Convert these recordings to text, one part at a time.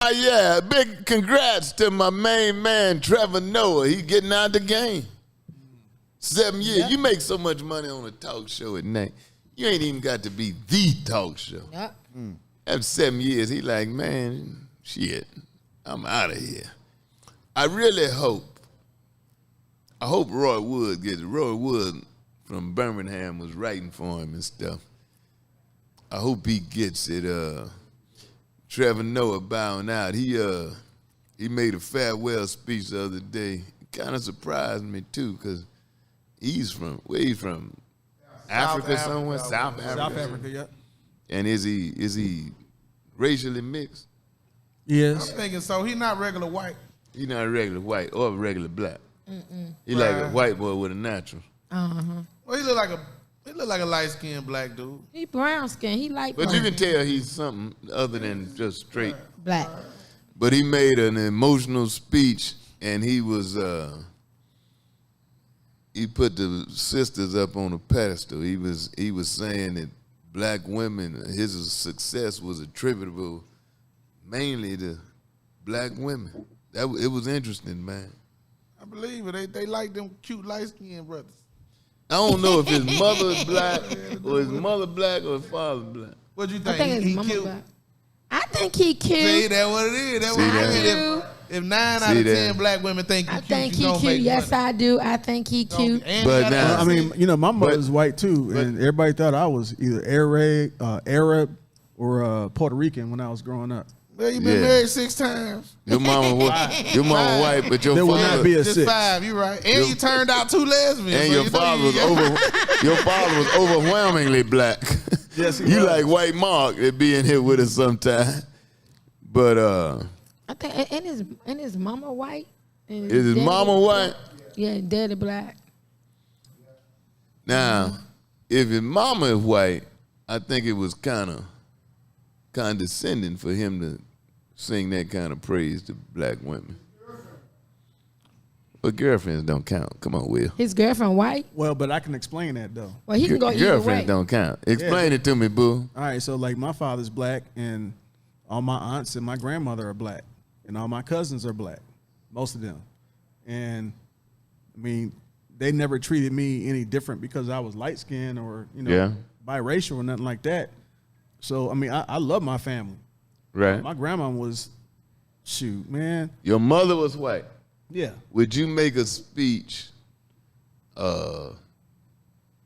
Yeah, big congrats to my main man, Trevor Noah. He getting out the game. 7 years. Yep. You make so much money on a talk show at night. You ain't even got to be the talk show. Yep. After 7 years, he like, man, shit, I'm out of here. I really hope Roy Wood gets it. Roy Wood from Birmingham was writing for him and stuff. I hope he gets it. Trevor Noah bowing out. He made a farewell speech the other day. Kind of surprised me too, because he's from Africa somewhere, South Africa. South Africa, yeah. And is he racially mixed? Yes. I'm thinking so. He's not regular white. He's not regular white or regular black. He like a white boy with a natural. Well, he look like a light-skinned black dude. He brown skin. He light. But you can tell he's something other than just straight black. But he made an emotional speech, and he put the sisters up on a pedestal. He was saying that black women, his success was attributable mainly to black women. It was interesting, man. I believe it. They like them cute light-skinned brothers. I don't know if his mother is black or his mother black or his father black. What you think? I think his mama cute? black. I think he cute. See, that's what it is. That's what it is. If 9 out of 10 black women think he cute, I think he cute. Yes, I do. I think he cute. But now, I mean, my mother's white too, and everybody thought I was either Arab or Puerto Rican when I was growing up. Well, you been married 6 times. Your mama white, but your there father will not be a just 6. 5. You right, and you turned out 2 lesbians. And so your father was overwhelmingly black. Yes, you like White Mark that be in here with us sometime. But I think and his mama white. Is his mama white? Yeah, daddy black. Now, if his mama is white, I think it was kind of condescending for him to sing that kind of praise to black women. But girlfriends don't count. Come on, Will. His girlfriend white? Well, but I can explain that though. Well, he can go either way. Girlfriends don't count. Explain it to me, boo. All right, so like my father's black, and all my aunts and my grandmother are black, and all my cousins are black, most of them. And I mean, they never treated me any different because I was light skinned or biracial or nothing like that. So I mean, I love my family. Right. My grandma was, shoot, man. Your mother was white. Yeah. Would you make a speech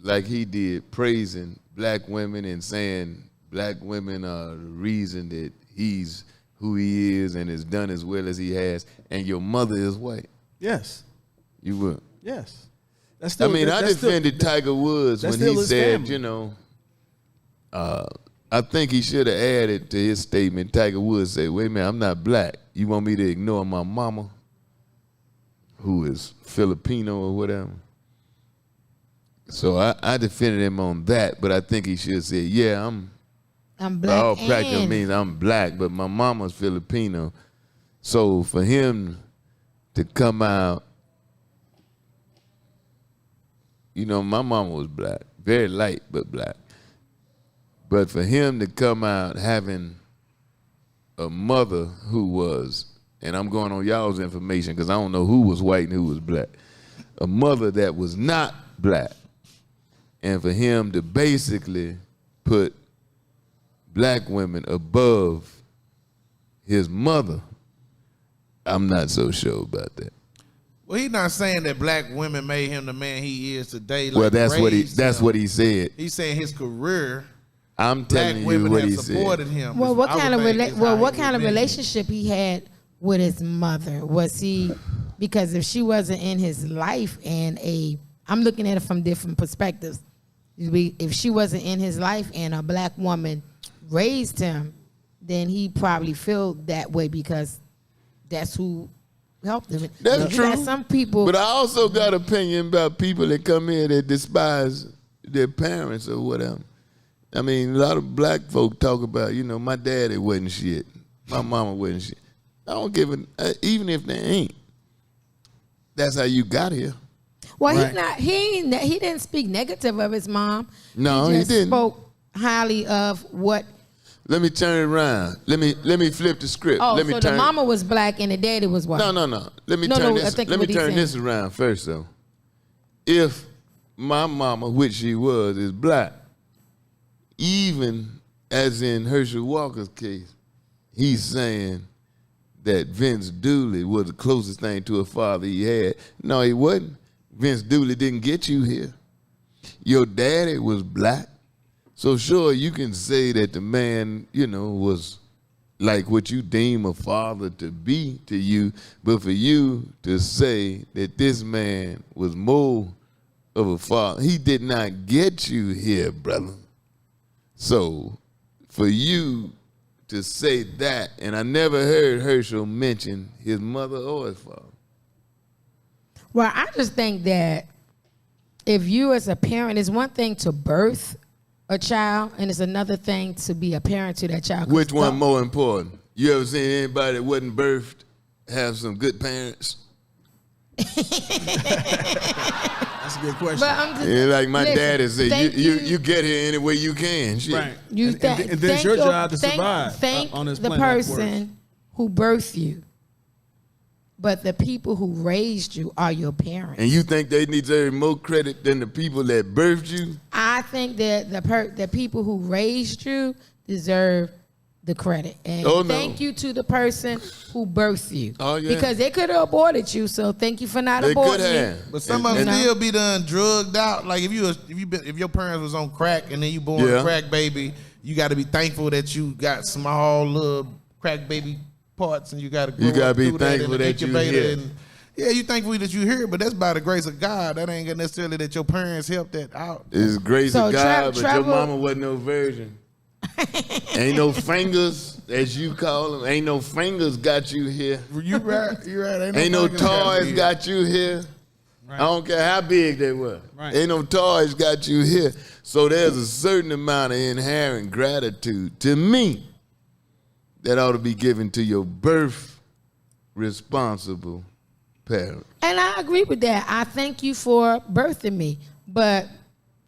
like he did, praising black women and saying black women are the reason that he's who he is and has done as well as he has, and your mother is white? Yes. You would? Yes. That's still, I defended Tiger Woods when he said, family. I think he should have added to his statement, Tiger Woods said, wait a minute, I'm not black. You want me to ignore my mama, who is Filipino or whatever? So I defended him on that, but I think he should say, yeah, I'm black. All practical means I'm black, but my mama's Filipino. So for him to come out, my mama was black, very light, but black. But for him to come out having a mother who was, and I'm going on y'all's information because I don't know who was white and who was black, a mother that was not black, and for him to basically put black women above his mother, I'm not so sure about that. Well, he's not saying that black women made him the man he is today. Like well, that's what he said. He's saying his career. I'm telling you what he supported said. him. Well, what kind of relationship he had with his mother? Was he, because if she wasn't in his life I'm looking at it from different perspectives. If she wasn't in his life and a black woman raised him, then he probably feel that way because that's who helped him. That's true. Some people, but I also got opinion about people that come here that despise their parents or whatever. I mean, a lot of black folk talk about, my daddy wasn't shit, my mama wasn't shit. I don't give a, even if they ain't. That's how you got here. Well, right. He didn't speak negative of his mom. No, he didn't. Spoke highly of what Let me turn it around. Let me flip the script. Oh, let me so turn the mama was black and the daddy was white. No. Let me turn this around first though. If my mama, which she was, is black, even as in Herschel Walker's case, he's saying that Vince Dooley was the closest thing to a father he had. No, he wasn't. Vince Dooley didn't get you here. Your daddy was black. So sure, you can say that the man, was like what you deem a father to be to you, but for you to say that this man was more of a father, he did not get you here, brother. So for you to say that, and I never heard Herschel mention his mother or his father. Well, I just think that if you as a parent, it's one thing to birth a child, and it's another thing to be a parent to that child. Which one more important? You ever seen anybody that wasn't birthed have some good parents? That's a good question. But I'm just, like my daddy said, you get here any way you can. Shit. Right. and then it's your job to survive thank on this the planet. person who birthed you. But the people who raised you are your parents. And you think they deserve more credit than the people that birthed you? I think that the people who raised you deserve the credit. And thank you to the person who birthed you. Oh, yeah. Because they could have aborted you, so thank you for not They aborting could have. me. But some of them still be done drugged out. Like if your parents was on crack and then you born a crack baby, you got to be thankful that you got small little crack baby parts and you got to be thankful that you here. Yeah, you thankful that you here, but that's by the grace of God. That ain't necessarily that your parents helped that out. It's grace of God, but your mama wasn't no virgin. Ain't no fingers, as you call them. Ain't no fingers got you here. You right. Ain't no toys got you here. Right. I don't care how big they were. Right. Ain't no toys got you here. So there's a certain amount of inherent gratitude to me that ought to be given to your birth responsible parent. And I agree with that. I thank you for birthing me. But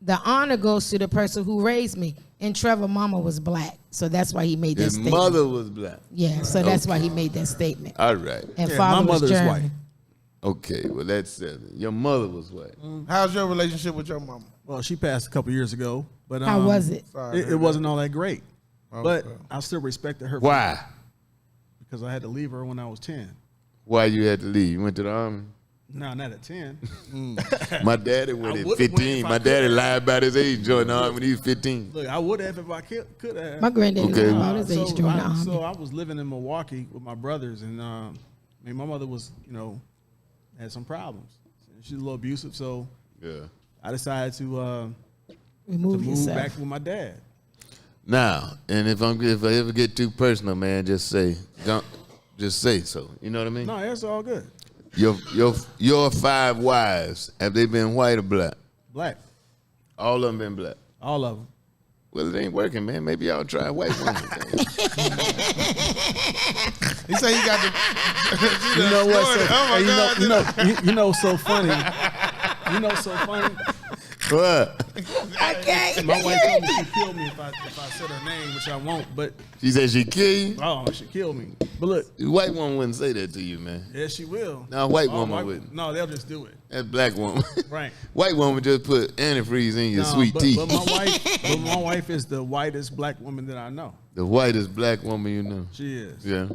the honor goes to the person who raised me. And Trevor mama was black. So that's why he made that statement. His mother was black. Yeah, so that's why he made that statement. All right. And father my mother was is German. white. Okay, well that says it. Your mother was white. How's your relationship with your mama? Well, she passed a couple years ago. But How was it? It wasn't all that great. But I still respected her. Why? Because I had to leave her when I was 10. Why you had to leave? You went to the army? No, not at 10. My daddy went at 15. My daddy lied about his age, joined the army when he was 15. Look, I would have if I could have. My granddaddy was about his age during the army. So I was living in Milwaukee with my brothers, and my mother was, had some problems. She's a little abusive, so I decided to move back with my dad. Now, and if I ever get too personal, man, just say so. You know what I mean? No, that's all good. Your 5 wives, have they been white or black? Black. All of them been black. All of them. Well, it ain't working, man. Maybe y'all try white women. He said he got the. You know what? So, so funny. So funny. What? Okay. My wife told me she'd kill me if I said her name, which I won't. But she said she'd kill you? Oh, she'd kill me. But look, white woman wouldn't say that to you, man. Yeah, she will. No, white woman wouldn't. No, they'll just do it. That black woman. Right. White woman just put antifreeze in your sweet tea. But my wife is the whitest black woman that I know. The whitest black woman you know. She is. Yeah.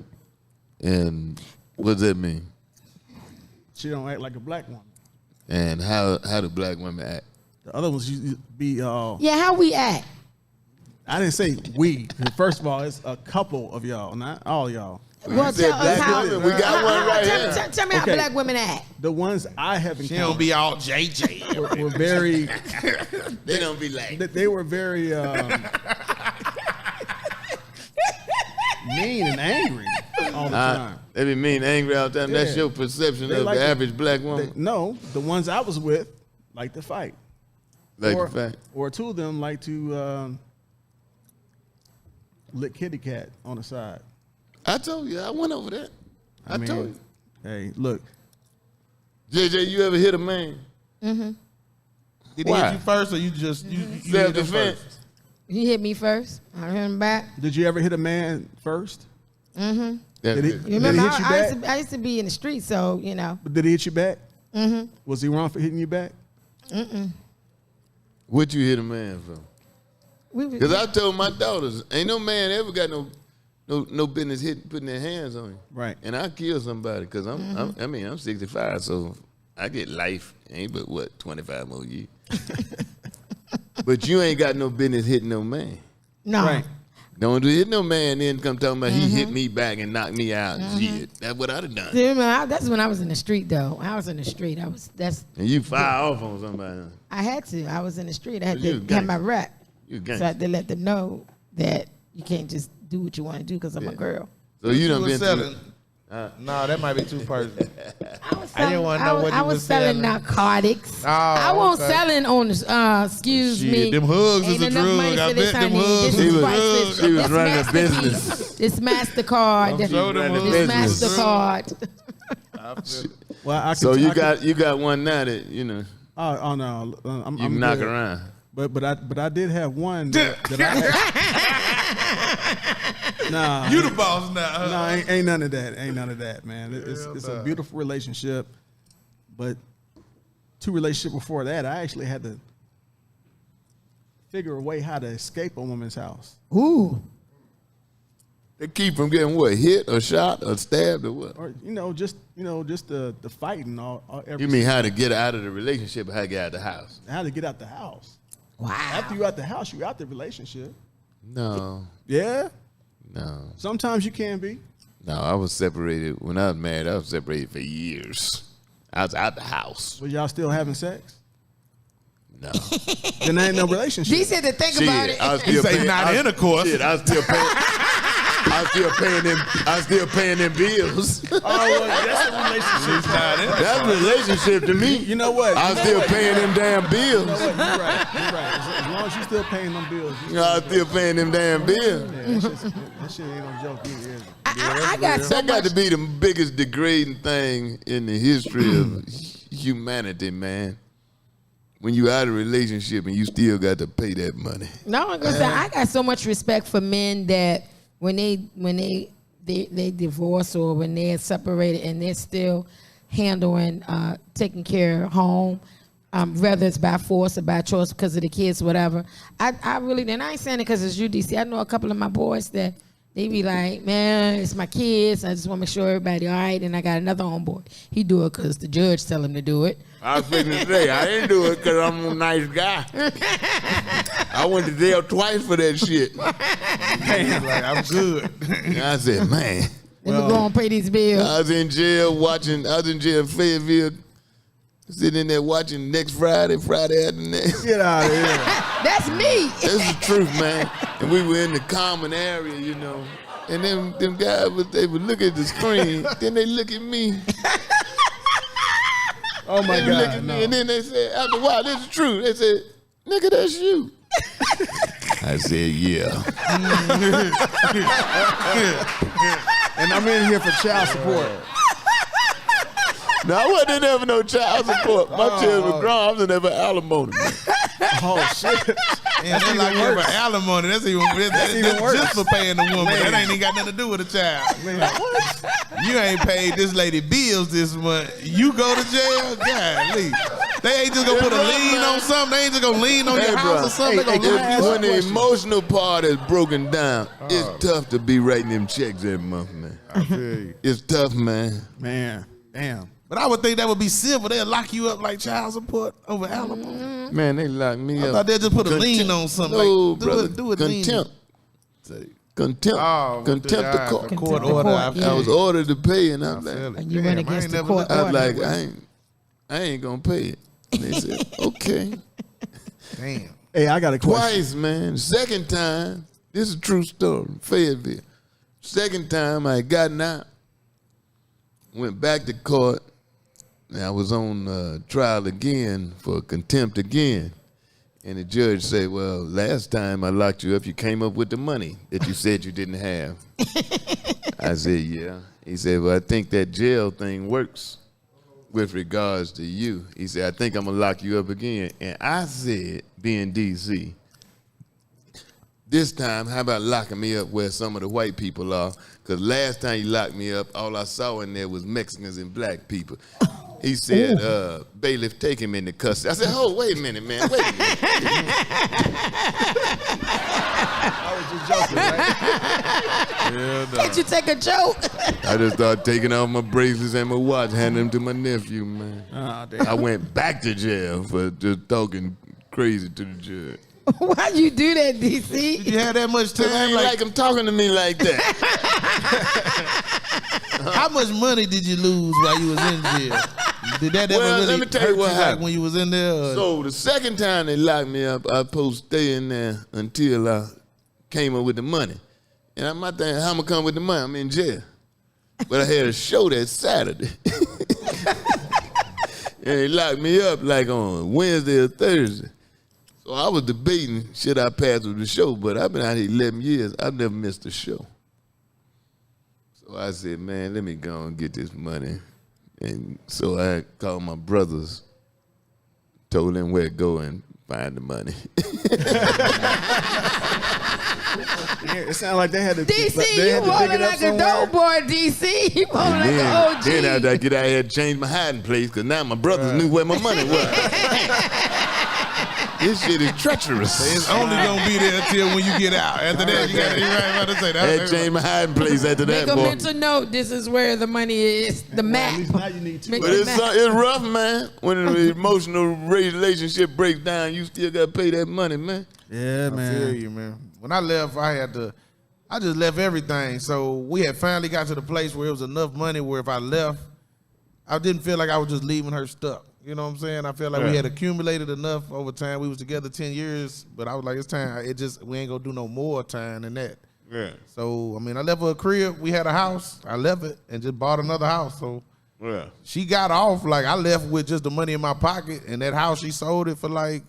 And what does that mean? She don't act like a black woman. And how do black women act? The other ones used to be yeah, how we act? I didn't say we. First of all, it's a couple of y'all, not all y'all. Well, tell us how. We got one right here. Tell me how black women act. The ones I have encountered. She don't be all JJ. Were very. They don't be like. They were very mean and angry all the time. They be mean and angry all the time. Yeah. That's your perception of the average black woman? No, the ones I was with like to fight. Or two of them like to lick kitty cat on the side. I told you. I went over that. I told you. Hey, look. JJ, you ever hit a man? Mm-hmm. Did he hit you first or you just... You self-defense? He hit me first. I hit him back. Did you ever hit a man first? Mm-hmm. Did he Remember, hit you back? I used to be in the street, so, you know. But did he hit you back? Mm-hmm. Was he wrong for hitting you back? Mm-mm. What you hit a man for? Because I told my daughters, ain't no man ever got no business putting their hands on you. Right. And I kill somebody because I'm 65, so I get life. Ain't but what, 25 more years. But you ain't got no business hitting no man. No. Right. Don't hit no man then come talking about he hit me back and knocked me out. Shit. That's what I'd have done. See, that's when I was in the street, though. I was in the street. And you fire off on somebody. I had to. I was in the street. I had You to have my rep. You So I had to let them know that you can't just do what you want to do because I'm a girl. So you done been selling. No, that might be too personal. I didn't want to know what you I was was selling selling. narcotics. Oh, I wasn't okay. selling on the, excuse Shit, me. them hugs Ain't is a enough drug. money I for this, bet them honey. hugs This is is a priceless. drug. She was This running a Master business. This MasterCard. Them shoulder running a moves. This business. MasterCard. Well, So you got one now that, you know, Oh no, I'm knock good. around. But I did have one that I had. Nah, You the boss now. no, ain't none of that. Ain't none of that, man. It's a beautiful relationship, but 2 relationships before that, I actually had to figure a way how to escape a woman's house. Ooh. They keep from getting what, hit or shot or stabbed or what? Or just the fighting. You mean how to get out of the relationship or how to get out of the house? how to get out the house? Wow. After you out the house, you out the relationship. No, Yeah. no. Sometimes you can be. No, I was separated. When I was married, I was separated for years. I was out the house. But y'all still having sex? No. Then there ain't no relationship. He said to think about it. I was He still say paying, not intercourse. Shit, I was still paying them bills. Oh, well, that's a relationship. That's a relationship to me. You know what? I was still paying them damn bills. You know what? You're right. You're right. As long as you still paying them bills. You know, I was still paying them damn bills. That shit ain't no joke either, is it? I got so That got much. to be the biggest degrading thing in the history of humanity, man. When you out of a relationship and you still got to pay that money. No, I'm gonna say I got so much respect for men that when they divorce or when they're separated and they're still handling taking care of home, whether it's by force or by choice because of the kids, whatever. I really, and I ain't saying it because it's UDC. I know a couple of my boys that they be like, man, it's my kids. I just want to make sure everybody all right. And I got another homeboy. He do it because the judge tell him to do it. I was thinking today, I didn't do it because I'm a nice guy. I went to jail twice for that shit. Like, I'm good. And I said, man. Let me go and pay these bills. I was in jail in Fayetteville, sitting in there watching next Friday after next. Get out of here. That's me. That's the truth, man. And we were in the common area, you know. And them guys, they would look at the screen, then they look at me. Oh my They would look at God. me, No. and then they said, after a while, this is true. They said, nigga, that's you. I said, yeah. And I'm in here for child support. No, I wasn't there for no child support. My children were grown. I was in there for alimony. Oh shit. And that's like even for worse. alimony. That's even worse. just for paying the woman. That ain't even got nothing to do with the child. Man, what? You ain't paid this lady bills this month. You go to jail? Golly. They ain't just gonna put a lien on something. They ain't just gonna lean on your house or something. They gonna hey, lien When the emotional part is broken down, it's tough to be writing them checks every month, man. I feel you. It's tough, man. Man, damn. But I would think that would be civil. They'll lock you up like child support over alimony. Man, they locked me I up. thought they'd just put a lien on something. No, like, brother. do it lean. Contempt. Contempt. Oh, Contempt of court. Court Contempt of order. court, I yeah. I was ordered to pay, and I'm feel like, it. And you went Damn, I against ain't the never court looked I at was order. like, I ain't gonna pay it. And they said, okay. Damn. Hey, I got a question. Twice, man. Second time, this is a true story, Fayetteville. Second time I had gotten out, went back to court, and I was on trial again for contempt again. And the judge said, well, last time I locked you up, you came up with the money that you said you didn't have. I said, yeah. He said, well, I think that jail thing works with regards to you. He said, I think I'm going to lock you up again. And I said, being D.C., this time, how about locking me up where some of the white people are? Because last time you locked me up, all I saw in there was Mexicans and black people. He said, bailiff, take him into custody. I said, oh, wait a minute, man. Wait a minute. I was just joking, right? Yeah, no. Can't you take a joke? I just started taking off my bracelets and my watch, handing them to my nephew, man. Oh, damn. I went back to jail for just talking crazy to the judge. Why'd you do that, DC? Did you have that much I time? ain't like him talking to me like that. How much money did you lose while you was in jail? Did that ever really let me tell you hurt what like happened. when you was in there? Or? So the second time they locked me up, I supposed to stay in there until I came up with the money. And I'm not thinking, how am I come with the money? I'm in jail. But I had a show that Saturday. And they locked me up like on Wednesday or Thursday. So I was debating, should I pass with the show? But I've been out here 11 years. I've never missed a show. So I said, man, let me go and get this money. And so I called my brothers, told them where to go and find the money. It sounded like they had to. DC, they you had to dig rolling it up like a somewhere. dope boy, DC. You rolling like an OG. Then after I get out here, change my hiding place, because now my brothers knew where my money was. This shit is treacherous. It's only gonna be there until when you get out. After that, you got to right about to say I that. had to change my hiding place after Make that, a boy. mental note. This is where the money is. The Well, map. at least now you need two. Make But the it's map. rough, man. When an emotional relationship breaks down, you still got to pay that money, man. Yeah, I feel man. you, man. When I left, I just left everything. So we had finally got to the place where it was enough money where if I left, I didn't feel like I was just leaving her stuck. You know what I'm saying? I felt like we had accumulated enough over time. We was together 10 years, but I was like, it's time. We ain't gonna do no more time than that. Yeah. So, I mean, I left her a crib. We had a house. I left it and just bought another house. So Yeah. she got off. Like, I left with just the money in my pocket, and that house, she sold it for like,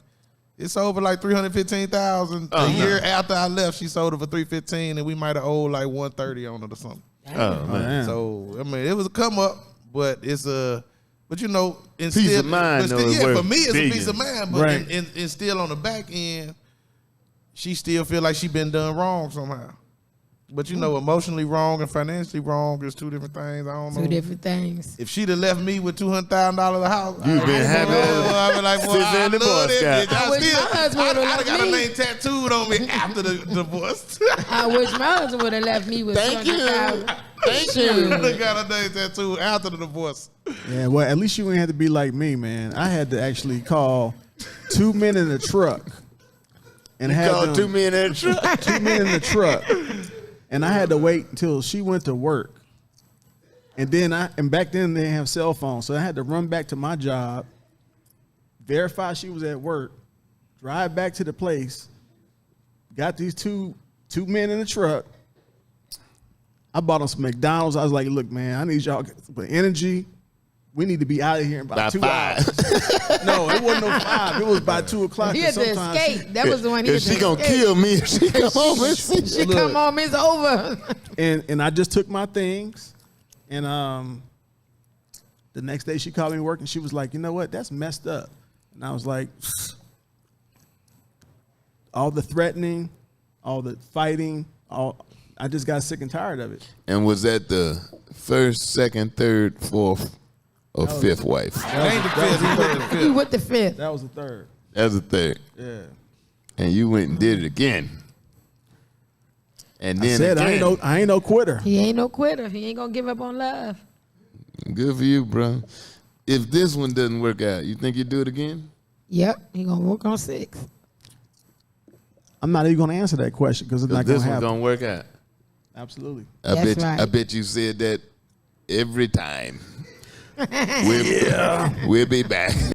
it sold for like $315,000. A year after I left, she sold it for $315,000, and we might have owed like $130,000 on it or something. Oh, man. Damn. So, I mean, it was a come up, but it's a, but you know, Piece of mind, though, is for worth me, it's a billions. piece of mind, but Right. and still on the back end, she still feel like she been done wrong somehow. But you know, emotionally wrong and financially wrong is two different things. I don't know. Two different things. If she'd have left me with $200,000 a house, You'd been happy as I'd be like, boy, Sister I and the love Boy this Scout. bitch. I wish my husband would've I'd left got her me. name tattooed on me after the divorce. I wish my husband would have left me with Thank you. $200,000. Thank Shoot. I got her name tattooed after the divorce. Yeah, well, at least you ain't had to be like me, man. I had to actually call 2 men in a truck and have Called them, 2 men in the truck. 2 men in the truck, and I had to wait until she went to work. And then and back then they didn't have cell phones, so I had to run back to my job, verify she was at work, drive back to the place, got these two men in the truck. I bought them some McDonald's. I was like, look, man, I need y'all for energy. We need to be out of here in about By 2 5. hours. No, it wasn't no 5. It was by 2 o'clock. He had to Sometimes escape. That was the one he had If to she gonna escape. kill me if she come home and see She Look. come home, it's over. And I just took my things, and the next day she called me to work, and she was like, you know what, that's messed up. And I was like, all the threatening, all the fighting, I just got sick and tired of it. And was that the first, second, third, fourth, or fifth wife? Ain't the fifth, he went the He fifth. with the fifth. That was the third. That was the third. Yeah. And you went and did it again. And I then said again. I ain't no quitter. He ain't no quitter. He ain't gonna give up on love. Good for you, bro. If this one doesn't work out, you think you do it again? Yep, he gonna work on 6. I'm not even going to answer that question because it's not going This to one's happen. gonna work out. Absolutely. That's right. I bet you said that every time. We'll be back.